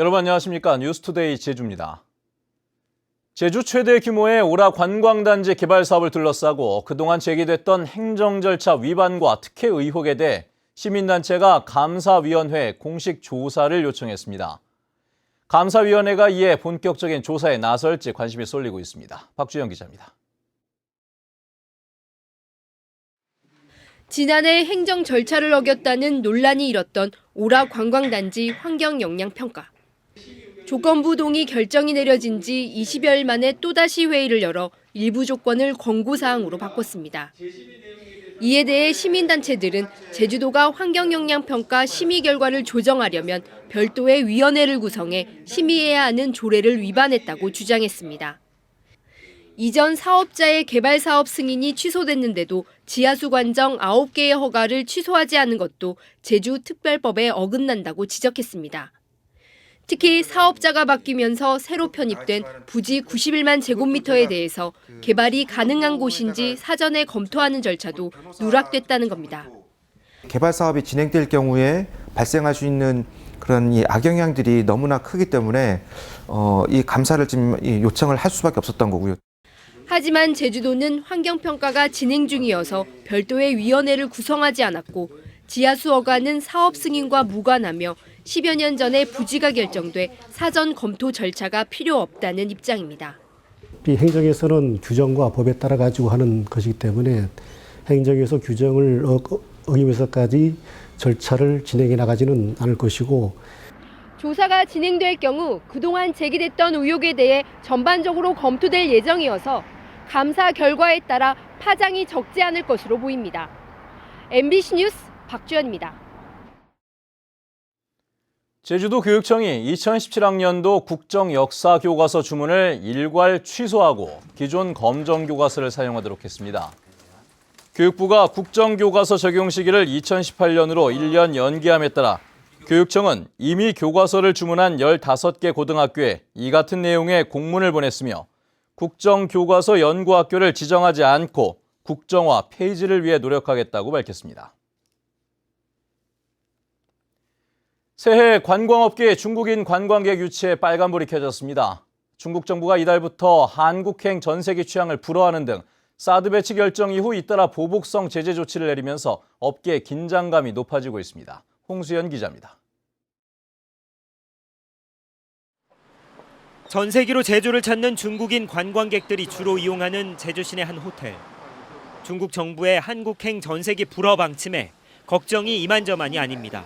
여러분 안녕하십니까? 뉴스투데이 제주입니다. 제주 최대 규모의 오라 관광단지 개발 사업을 둘러싸고 그동안 제기됐던 행정 절차 위반과 특혜 의혹에 대해 시민단체가 감사위원회에 공식 조사를 요청했습니다. 감사위원회가 이에 본격적인 조사에 나설지 관심이 쏠리고 있습니다. 박주영 기자입니다. 지난해 행정 절차를 어겼다는 논란이 일었던 오라 관광단지 환경영향평가. 조건부 동의 결정이 내려진 지 20여일 만에 또다시 회의를 열어 일부 조건을 권고사항으로 바꿨습니다. 이에 대해 시민단체들은 제주도가 환경영향평가 심의 결과를 조정하려면 별도의 위원회를 구성해 심의해야 하는 조례를 위반했다고 주장했습니다. 이전 사업자의 개발 사업 승인이 취소됐는데도 지하수 관정 9개의 허가를 취소하지 않은 것도 제주특별법에 어긋난다고 지적했습니다. 특히 사업자가 바뀌면서 새로 편입된 부지 91만 제곱미터에 대해서 개발이 가능한 곳인지 사전에 검토하는 절차도 누락됐다는 겁니다. 개발 사업이 진행될 경우에 발생할 수 있는 그런 이 악영향들이 너무나 크기 때문에 이 감사를 지금 요청을 할 수밖에 없었던 거고요. 하지만 제주도는 환경평가가 진행 중이어서 별도의 위원회를 구성하지 않았고 지하수 허가는 사업 승인과 무관하며 10여 년 전에 부지가 결정돼 사전 검토 절차가 필요 없다는 입장입니다. 행정에서는 규정과 법에 따라 가지고 하는 것이기 때문에 행정에서 규정을 어기면서까지 절차를 진행해 나가지는 않을 것이고 조사가 진행될 경우 그동안 제기됐던 의혹에 대해 전반적으로 검토될 예정이어서 감사 결과에 따라 파장이 적지 않을 것으로 보입니다. MBC 뉴스 박주연입니다. 제주도 교육청이 2017학년도 국정역사교과서 주문을 일괄 취소하고 기존 검정교과서를 사용하도록 했습니다. 교육부가 국정교과서 적용 시기를 2018년으로 1년 연기함에 따라 교육청은 이미 교과서를 주문한 15개 고등학교에 이 같은 내용의 공문을 보냈으며 국정교과서 연구학교를 지정하지 않고 국정화 폐지를 위해 노력하겠다고 밝혔습니다. 새해 관광업계의 중국인 관광객 유치에 빨간불이 켜졌습니다. 중국 정부가 이달부터 한국행 전세기 취향을 불허하는 등 사드 배치 결정 이후 잇따라 보복성 제재 조치를 내리면서 업계의 긴장감이 높아지고 있습니다. 홍수연 기자입니다. 전세기로 제주를 찾는 중국인 관광객들이 주로 이용하는 제주 시내 한 호텔. 중국 정부의 한국행 전세기 불허 방침에 걱정이 이만저만이 아닙니다.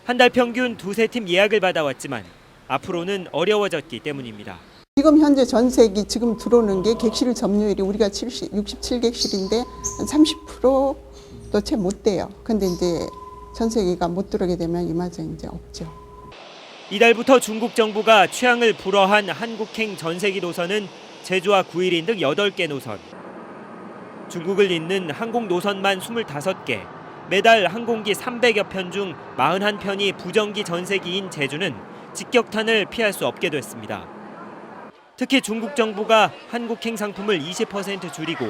한 달 평균 2-3팀 예약을 받아왔지만 앞으로는 어려워졌기 때문입니다. 지금 현재 전세기 지금 들어오는 게 객실 점유율이 우리가 67객실인데 한 30%도 채 못 돼요. 근데 이제 전세기가 못 들어오게 되면 이마저 이제 없죠. 이달부터 중국 정부가 취향을 불허한 한국행 전세기 노선은 제주와 구일인 등 8개 노선. 중국을 잇는 항공 노선만 25개, 매달 항공기 300여 편 중 41편이 부정기 전세기인 제주는 직격탄을 피할 수 없게 됐습니다. 특히 중국 정부가 한국행 상품을 20% 줄이고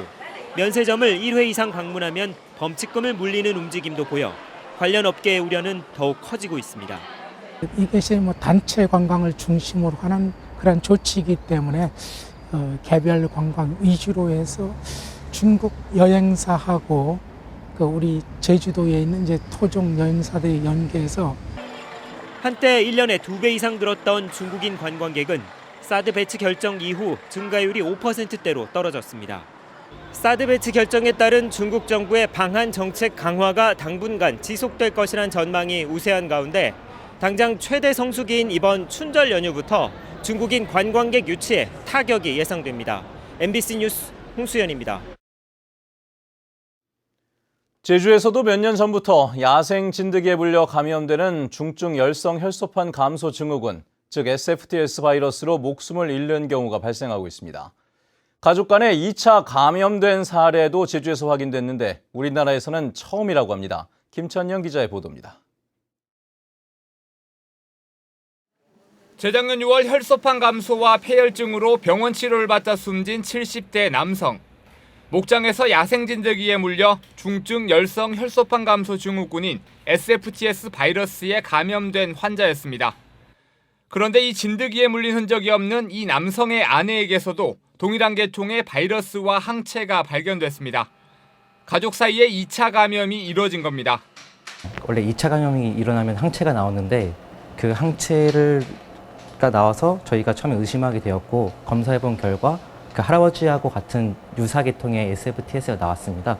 면세점을 1회 이상 방문하면 범칙금을 물리는 움직임도 보여 관련 업계의 우려는 더욱 커지고 있습니다. 이것이 단체 관광을 중심으로 하는 그런 조치이기 때문에 개별 관광 위주로 해서 중국 여행사하고 우리 제주도에 있는 이제 토종 여행사들이 연계해서 한때 1년에 2배 이상 늘었던 중국인 관광객은 사드 배치 결정 이후 증가율이 5%대로 떨어졌습니다. 사드 배치 결정에 따른 중국 정부의 방한 정책 강화가 당분간 지속될 것이란 전망이 우세한 가운데 당장 최대 성수기인 이번 춘절 연휴부터 중국인 관광객 유치에 타격이 예상됩니다. MBC 뉴스 홍수연입니다. 제주에서도 몇 년 전부터 야생 진드기에 물려 감염되는 중증 열성 혈소판 감소 증후군, 즉 SFTS 바이러스로 목숨을 잃는 경우가 발생하고 있습니다. 가족 간에 2차 감염된 사례도 제주에서 확인됐는데 우리나라에서는 처음이라고 합니다. 김천영 기자의 보도입니다. 재작년 6월 혈소판 감소와 폐혈증으로 병원 치료를 받다 숨진 70대 남성. 목장에서 야생 진드기에 물려 중증 열성 혈소판 감소 증후군인 SFTS 바이러스에 감염된 환자였습니다. 그런데 이 진드기에 물린 흔적이 없는 이 남성의 아내에게서도 동일한 계통의 바이러스와 항체가 발견됐습니다. 가족 사이에 2차 감염이 이뤄진 겁니다. 원래 2차 감염이 일어나면 항체가 나오는데 그 항체가 나와서 저희가 처음에 의심하게 되었고 검사해본 결과 그 할아버지하고 같은 유사 계통의 SFTS가 나왔습니다.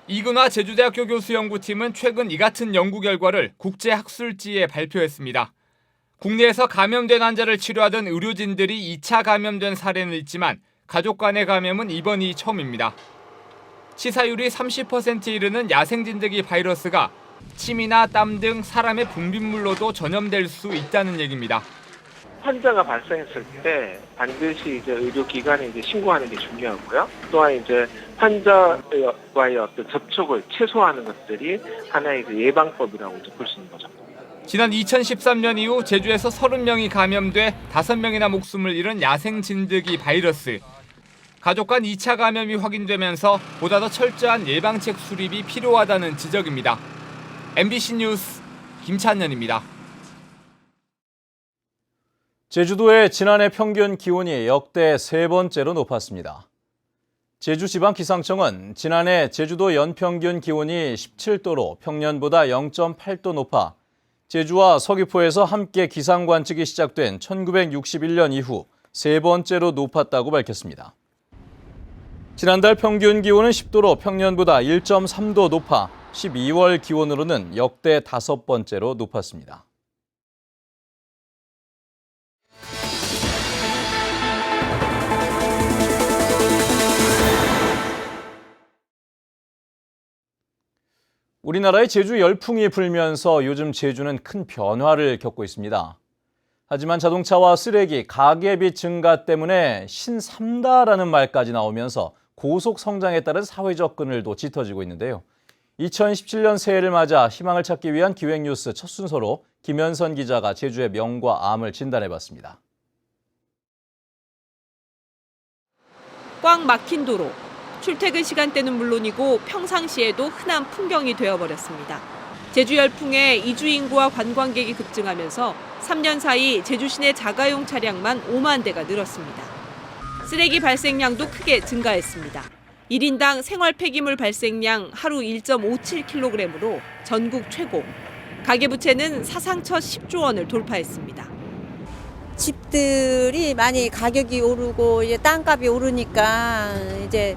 이근화 제주대학교 교수 연구팀은 최근 이 같은 연구 결과를 국제학술지에 발표했습니다. 국내에서 감염된 환자를 치료하던 의료진들이 2차 감염된 사례는 있지만 가족 간의 감염은 이번이 처음입니다. 치사율이 30%에 이르는 야생진드기 바이러스가 침이나 땀 등 사람의 분비물로도 전염될 수 있다는 얘기입니다. 환자가 발생했을 때 반드시 이제 의료기관에 이제 신고하는 게 중요하고요. 또한 이제 환자와의 어떤 접촉을 최소화하는 것들이 하나의 그 예방법이라고 이제 볼 수 있는 거죠. 지난 2013년 이후 제주에서 30명이 감염돼 5명이나 목숨을 잃은 야생 진드기 바이러스. 가족 간 2차 감염이 확인되면서 보다 더 철저한 예방책 수립이 필요하다는 지적입니다. MBC 뉴스 김찬년입니다. 제주도의 지난해 평균 기온이 역대 3번째로 높았습니다. 제주지방기상청은 지난해 제주도 연평균 기온이 17도로 평년보다 0.8도 높아 제주와 서귀포에서 함께 기상 관측이 시작된 1961년 이후 3번째로 높았다고 밝혔습니다. 지난달 평균 기온은 10도로 평년보다 1.3도 높아 12월 기온으로는 역대 5번째로 높았습니다. 우리나라에 제주 열풍이 불면서 요즘 제주는 큰 변화를 겪고 있습니다. 하지만 자동차와 쓰레기, 가계비 증가 때문에 신삼다라는 말까지 나오면서 고속 성장에 따른 사회적 그늘도 짙어지고 있는데요. 2017년 새해를 맞아 희망을 찾기 위한 기획뉴스 첫 순서로 김현선 기자가 제주의 명과 암을 진단해봤습니다. 꽉 막힌 도로. 출퇴근 시간대는 물론이고 평상시에도 흔한 풍경이 되어버렸습니다. 제주 열풍에 이주 인구와 관광객이 급증하면서 3년 사이 제주 시내 자가용 차량만 5만 대가 늘었습니다. 쓰레기 발생량도 크게 증가했습니다. 1인당 생활 폐기물 발생량 하루 1.57kg으로 전국 최고. 가계부채는 사상 첫 10조 원을 돌파했습니다. 집들이 많이 가격이 오르고 이제 땅값이 오르니까 이제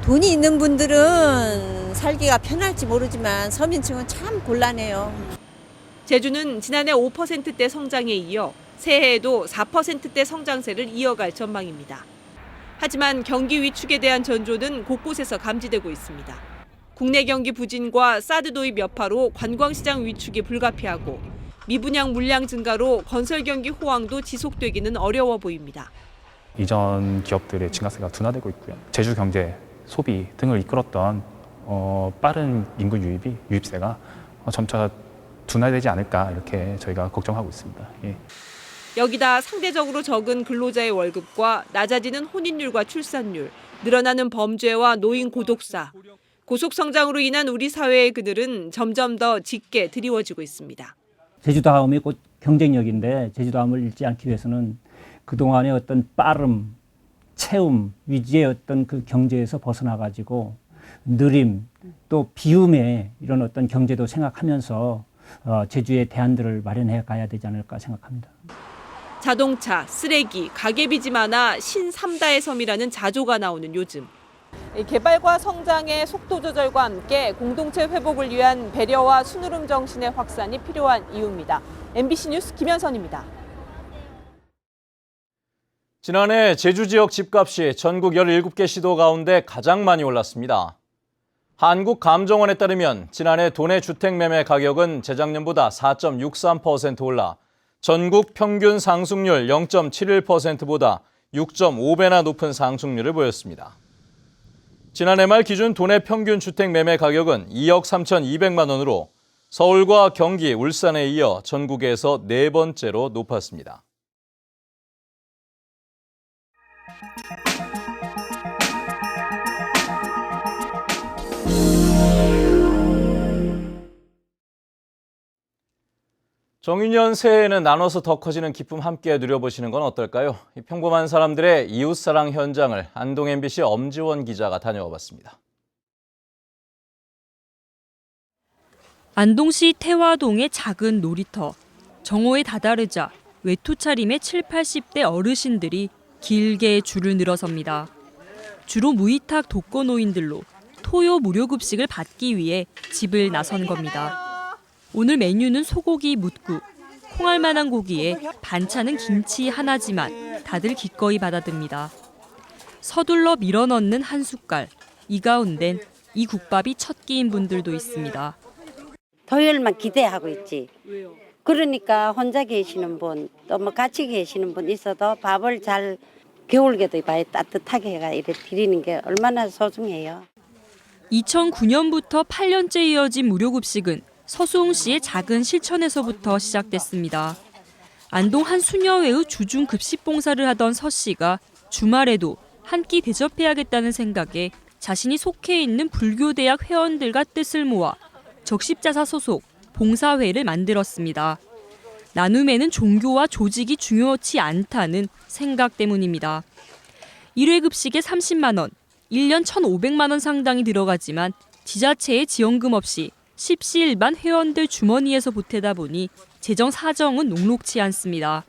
돈이 있는 분들은 살기가 편할지 모르지만 서민층은 참 곤란해요. 제주는 지난해 5%대 성장에 이어 새해에도 4%대 성장세를 이어갈 전망입니다. 하지만 경기 위축에 대한 전조는 곳곳에서 감지되고 있습니다. 국내 경기 부진과 사드 도입 여파로 관광시장 위축이 불가피하고 미분양 물량 증가로 건설 경기 호황도 지속되기는 어려워 보입니다. 이전 기업들의 증가세가 둔화되고 있고요. 제주 경제, 소비 등을 이끌었던 빠른 인구 유입세가 점차 둔화되지 않을까 이렇게 저희가 걱정하고 있습니다. 예. 여기다 상대적으로 적은 근로자의 월급과 낮아지는 혼인율과 출산율, 늘어나는 범죄와 노인 고독사, 고속 성장으로 인한 우리 사회의 그늘은 점점 더 짙게 드리워지고 있습니다. 제주도함이 곧 경쟁력인데 제주도함을 잃지 않기 위해서는 그동안의 어떤 빠름, 채움, 위지의 어떤 그 경제에서 벗어나가지고 느림, 또 비움의 이런 어떤 경제도 생각하면서 제주의 대안들을 마련해 가야 되지 않을까 생각합니다. 자동차, 쓰레기, 가계비지 많아 신삼다의 섬이라는 자조가 나오는 요즘. 개발과 성장의 속도 조절과 함께 공동체 회복을 위한 배려와 순으름 정신의 확산이 필요한 이유입니다. MBC 뉴스 김현선입니다. 지난해 제주 지역 집값이 전국 17개 시도 가운데 가장 많이 올랐습니다. 한국감정원에 따르면 지난해 도내 주택 매매 가격은 재작년보다 4.63% 올라 전국 평균 상승률 0.71%보다 6.5배나 높은 상승률을 보였습니다. 지난해 말 기준 도내 평균 주택 매매 가격은 2억 3,200만 원으로 서울과 경기, 울산에 이어 전국에서 4번째로 높았습니다. 정유년 새해에는 나눠서 더 커지는 기쁨 함께 누려보시는 건 어떨까요? 이 평범한 사람들의 이웃사랑 현장을 안동 MBC 엄지원 기자가 다녀와 봤습니다. 안동시 태화동의 작은 놀이터. 정오에 다다르자 외투 차림의 70, 80대 어르신들이 길게 줄을 늘어섭니다. 주로 무위탁 독거노인들로 토요 무료급식을 받기 위해 집을 나선 겁니다. 오늘 메뉴는 소고기 묻국, 콩알만한 고기에 반찬은 김치 하나지만 다들 기꺼이 받아듭니다. 서둘러 밀어넣는 한 숟갈, 이 가운데는 이 국밥이 첫 끼인 분들도 있습니다. 토요일만 기대하고 있지. 그러니까 혼자 계시는 분, 또 뭐 같이 계시는 분 있어도 밥을 잘 겨울에도 따뜻하게 해가 이렇게 드리는 게 얼마나 소중해요. 2009년부터 8년째 이어진 무료급식은 서수홍 씨의 작은 실천에서부터 시작됐습니다. 안동 한 수녀회의 주중 급식 봉사를 하던 서 씨가 주말에도 한 끼 대접해야겠다는 생각에 자신이 속해 있는 불교대학 회원들과 뜻을 모아 적십자사 소속 봉사회를 만들었습니다. 나눔에는 종교와 조직이 중요치 않다는 생각 때문입니다. 1회 급식에 30만 원, 1년 1,500만 원 상당이 들어가지만 지자체의 지원금 없이 십시일반 회원들 주머니에서 보태다 보니 재정 사정은 녹록치 않습니다.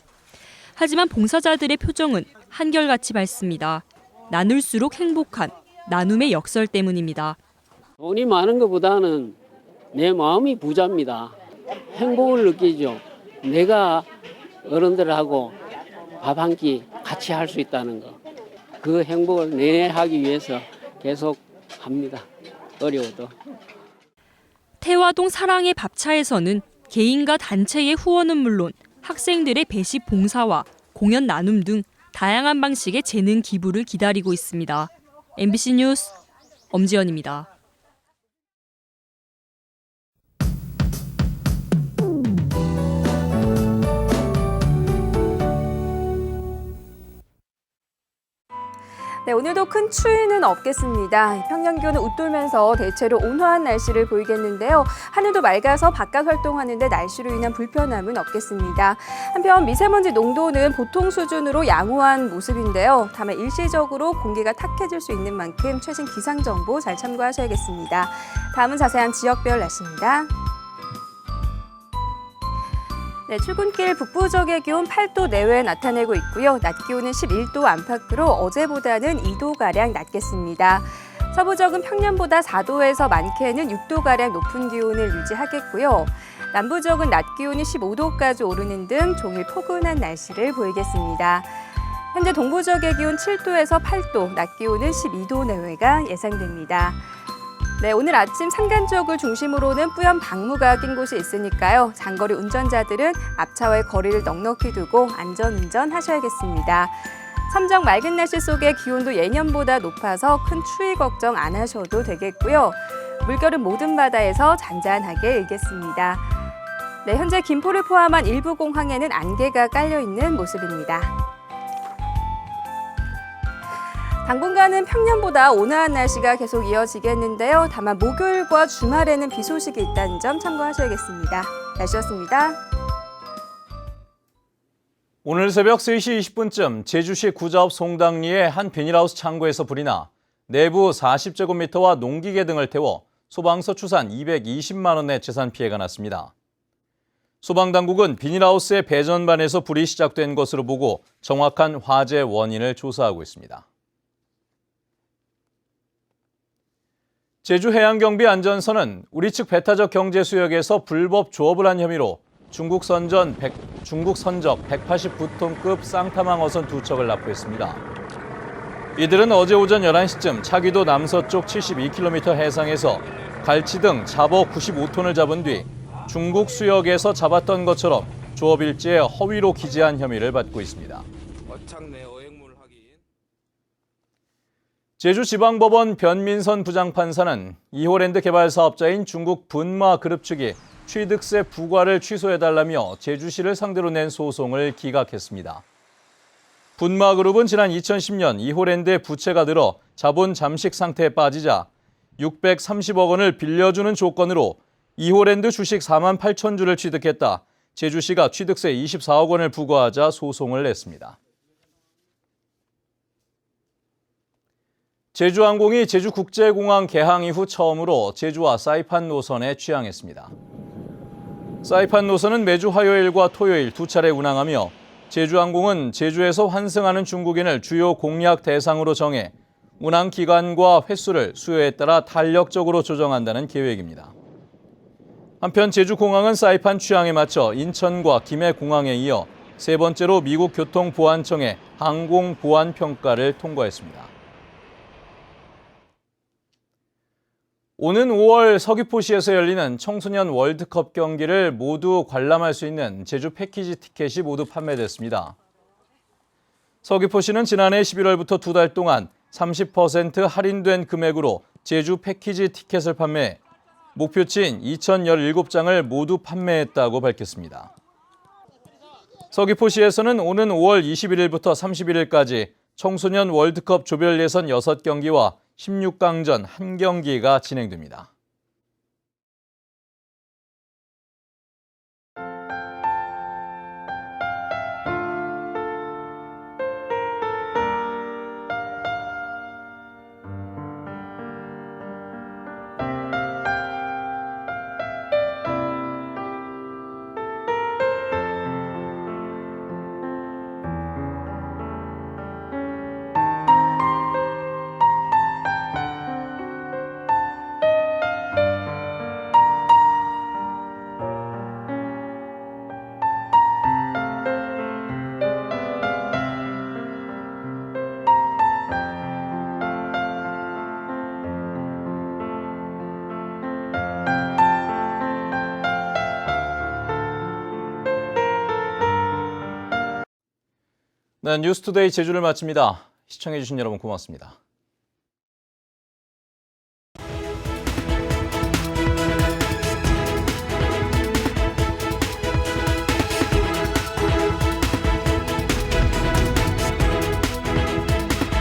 하지만 봉사자들의 표정은 한결같이 밝습니다. 나눌수록 행복한 나눔의 역설 때문입니다. 돈이 많은 것보다는 내 마음이 부자입니다. 행복을 느끼죠. 내가 어른들하고 밥 한 끼 같이 할 수 있다는 거. 그 행복을 내하기 위해서 계속 합니다. 어려워도. 태화동 사랑의 밥차에서는 개인과 단체의 후원은 물론 학생들의 배식 봉사와 공연 나눔 등 다양한 방식의 재능 기부를 기다리고 있습니다. MBC 뉴스 엄지연입니다. 네, 오늘도 큰 추위는 없겠습니다. 평년 기온은 웃돌면서 대체로 온화한 날씨를 보이겠는데요. 하늘도 맑아서 바깥 활동하는데 날씨로 인한 불편함은 없겠습니다. 한편 미세먼지 농도는 보통 수준으로 양호한 모습인데요. 다만 일시적으로 공기가 탁해질 수 있는 만큼 최신 기상 정보 잘 참고하셔야겠습니다. 다음은 자세한 지역별 날씨입니다. 네, 출근길 북부 지역의 기온 8도 내외에 나타내고 있고요. 낮 기온은 11도 안팎으로 어제보다는 2도가량 낮겠습니다. 서부 지역은 평년보다 4도에서 많게는 6도가량 높은 기온을 유지하겠고요. 남부 지역은 낮 기온이 15도까지 오르는 등 종일 포근한 날씨를 보이겠습니다. 현재 동부 지역의 기온 7도에서 8도, 낮 기온은 12도 내외가 예상됩니다. 네, 오늘 아침 산간 지역을 중심으로는 뿌연 방무가 낀 곳이 있으니까요. 장거리 운전자들은 앞차와의 거리를 넉넉히 두고 안전운전 하셔야겠습니다. 삼정 맑은 날씨 속에 기온도 예년보다 높아서 큰 추위 걱정 안 하셔도 되겠고요. 물결은 모든 바다에서 잔잔하게 일겠습니다. 네, 현재 김포를 포함한 일부 공항에는 안개가 깔려있는 모습입니다. 당분간은 평년보다 온화한 날씨가 계속 이어지겠는데요. 다만 목요일과 주말에는 비 소식이 있다는 점 참고하셔야겠습니다. 날씨였습니다. 오늘 새벽 3시 20분쯤 제주시 구자읍 송당리의 한 비닐하우스 창고에서 불이 나 내부 40제곱미터와 농기계 등을 태워 소방서 추산 220만 원의 재산 피해가 났습니다. 소방당국은 비닐하우스의 배전반에서 불이 시작된 것으로 보고 정확한 화재 원인을 조사하고 있습니다. 제주해양경비안전선은 우리 측 배타적 경제수역에서 불법 조업을 한 혐의로 중국 선적 189톤급 쌍타망 어선 2척을 납부했습니다. 이들은 어제 오전 11시쯤 차기도 남서쪽 72km 해상에서 갈치 등 잡어 95톤을 잡은 뒤 중국 수역에서 잡았던 것처럼 조업 일지에 허위로 기재한 혐의를 받고 있습니다. 제주지방법원 변민선 부장판사는 이호랜드 개발 사업자인 중국 분마 그룹 측이 취득세 부과를 취소해달라며 제주시를 상대로 낸 소송을 기각했습니다. 분마 그룹은 지난 2010년 이호랜드의 부채가 늘어 자본 잠식 상태에 빠지자 630억 원을 빌려주는 조건으로 이호랜드 주식 4만 8천 주를 취득했다 제주시가 취득세 24억 원을 부과하자 소송을 냈습니다. 제주항공이 제주국제공항 개항 이후 처음으로 제주와 사이판 노선에 취항했습니다. 사이판 노선은 매주 화요일과 토요일 두 차례 운항하며 제주항공은 제주에서 환승하는 중국인을 주요 공략 대상으로 정해 운항 기간과 횟수를 수요에 따라 탄력적으로 조정한다는 계획입니다. 한편 제주공항은 사이판 취항에 맞춰 인천과 김해 공항에 이어 세 번째로 미국 교통보안청의 항공보안평가를 통과했습니다. 오는 5월 서귀포시에서 열리는 청소년 월드컵 경기를 모두 관람할 수 있는 제주 패키지 티켓이 모두 판매됐습니다. 서귀포시는 지난해 11월부터 두 달 동안 30% 할인된 금액으로 제주 패키지 티켓을 판매해 목표치인 2,017장을 모두 판매했다고 밝혔습니다. 서귀포시에서는 오는 5월 21일부터 31일까지 청소년 월드컵 조별 예선 6경기와 16강전 1경기가 진행됩니다. 네, 뉴스투데이 제주를 마칩니다. 시청해주신 여러분 고맙습니다.